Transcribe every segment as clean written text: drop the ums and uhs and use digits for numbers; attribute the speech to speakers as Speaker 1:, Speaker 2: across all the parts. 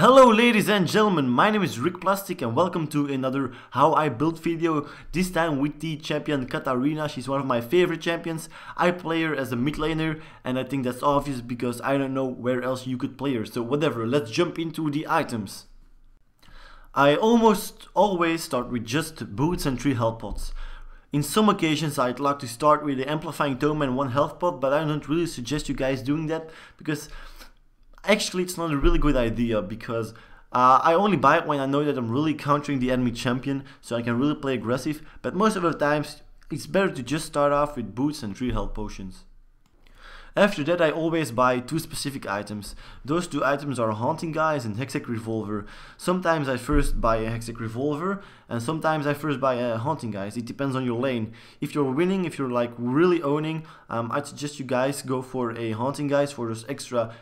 Speaker 1: Hello ladies and gentlemen, my name is Rick Plastic and welcome to another How I Built video, this time with the champion Katarina. She's one of my favorite champions. I play her as a mid laner and I think that's obvious because I don't know where else you could play her. So whatever, let's jump into the items. I almost always start with just boots and 3 health pots. In some occasions I'd like to start with the amplifying tome and 1 health pot, but I don't really suggest you guys doing that because actually it's not a really good idea, because I only buy it when I know that I'm really countering the enemy champion, so I can really play aggressive, but most of the times it's better to just start off with boots and 3 health potions. After that I always buy 2 specific items. Those 2 items are Haunting Guys and Hextech Revolver. Sometimes I first buy a Hextech Revolver and sometimes I first buy a Haunting Guys. It depends on your lane. If you're winning, if you're like really owning, I'd suggest you guys go for a Haunting Guys for those extra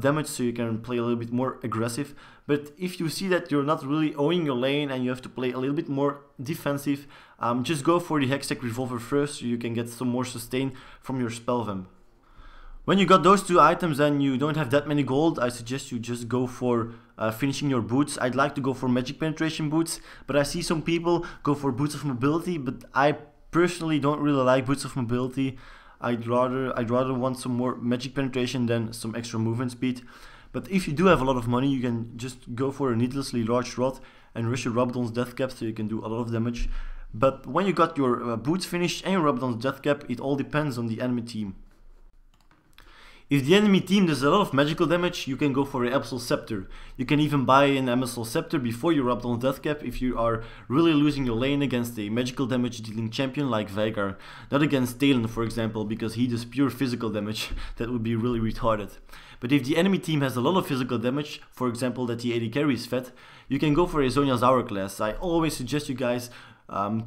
Speaker 1: damage, so you can play a little bit more aggressive. But if you see that you're not really owning your lane and you have to play a little bit more defensive, just go for the Hextech Revolver first, so you can get some more sustain from your spell vamp. When you got those 2 items and you don't have that many gold, I suggest you just go for finishing your boots. I'd like to go for magic penetration boots, but I see some people go for boots of mobility, but I personally don't really like boots of mobility. I'd rather want some more magic penetration than some extra movement speed. But if you do have a lot of money, you can just go for a needlessly large rod and rush your Rabadon's death cap, so you can do a lot of damage. But when you got your boots finished and your Rabadon's death cap, it all depends on the enemy team. If the enemy team does a lot of magical damage, you can go for an Abyssal Scepter. You can even buy an Abyssal Scepter before you Rabadon's death cap if you are really losing your lane against a magical damage dealing champion like Veigar. Not against Talon, for example, because he does pure physical damage. That would be really retarded. But if the enemy team has a lot of physical damage, for example that the AD carry is fat, you can go for a Zhonya's Hourglass. I always suggest you guys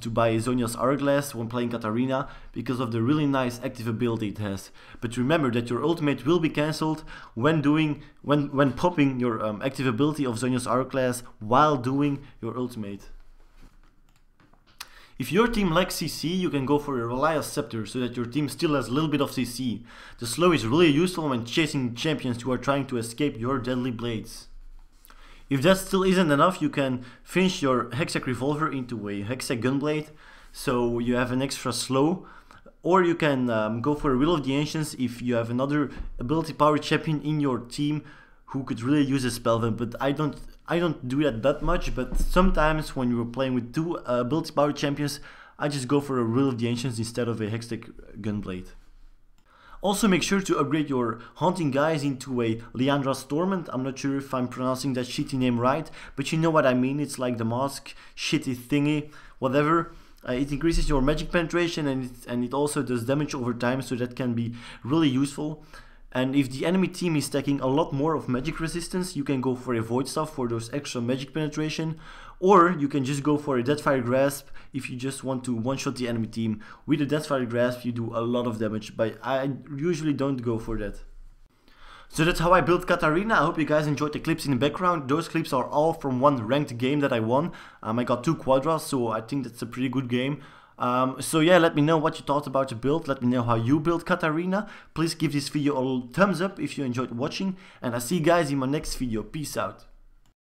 Speaker 1: to buy Zhonya's Hourglass when playing Katarina because of the really nice active ability it has. But remember that your ultimate will be cancelled when popping your active ability of Zhonya's Hourglass while doing your ultimate. If your team lacks CC, you can go for a Relias Scepter so that your team still has a little bit of CC. The slow is really useful when chasing champions who are trying to escape your deadly blades. If that still isn't enough, you can finish your Hextech Revolver into a Hextech Gunblade, so you have an extra slow. Or you can go for a Will of the Ancients if you have another ability power champion in your team who could really use a spell vamp. But I don't do that much, but sometimes when you're playing with 2 ability power champions, I just go for a Will of the Ancients instead of a Hextech Gunblade. Also make sure to upgrade your Haunting Guys into a Liandra's Torment. I'm not sure if I'm pronouncing that shitty name right, but you know what I mean. It's like the mask, shitty thingy, whatever. It increases your magic penetration and it also does damage over time, so that can be really useful. And if the enemy team is stacking a lot more of magic resistance, you can go for a Void Staff for those extra magic penetration. Or you can just go for a Deathfire Grasp if you just want to one-shot the enemy team. With a Deathfire Grasp you do a lot of damage, but I usually don't go for that. So that's how I built Katarina. I hope you guys enjoyed the clips in the background. Those clips are all from one ranked game that I won. I got 2 quadras, so I think that's a pretty good game. So yeah, let me know what you thought about the build. Let me know how you built Katarina. Please give this video a thumbs up if you enjoyed watching, and I'll see you guys in my next video. Peace out.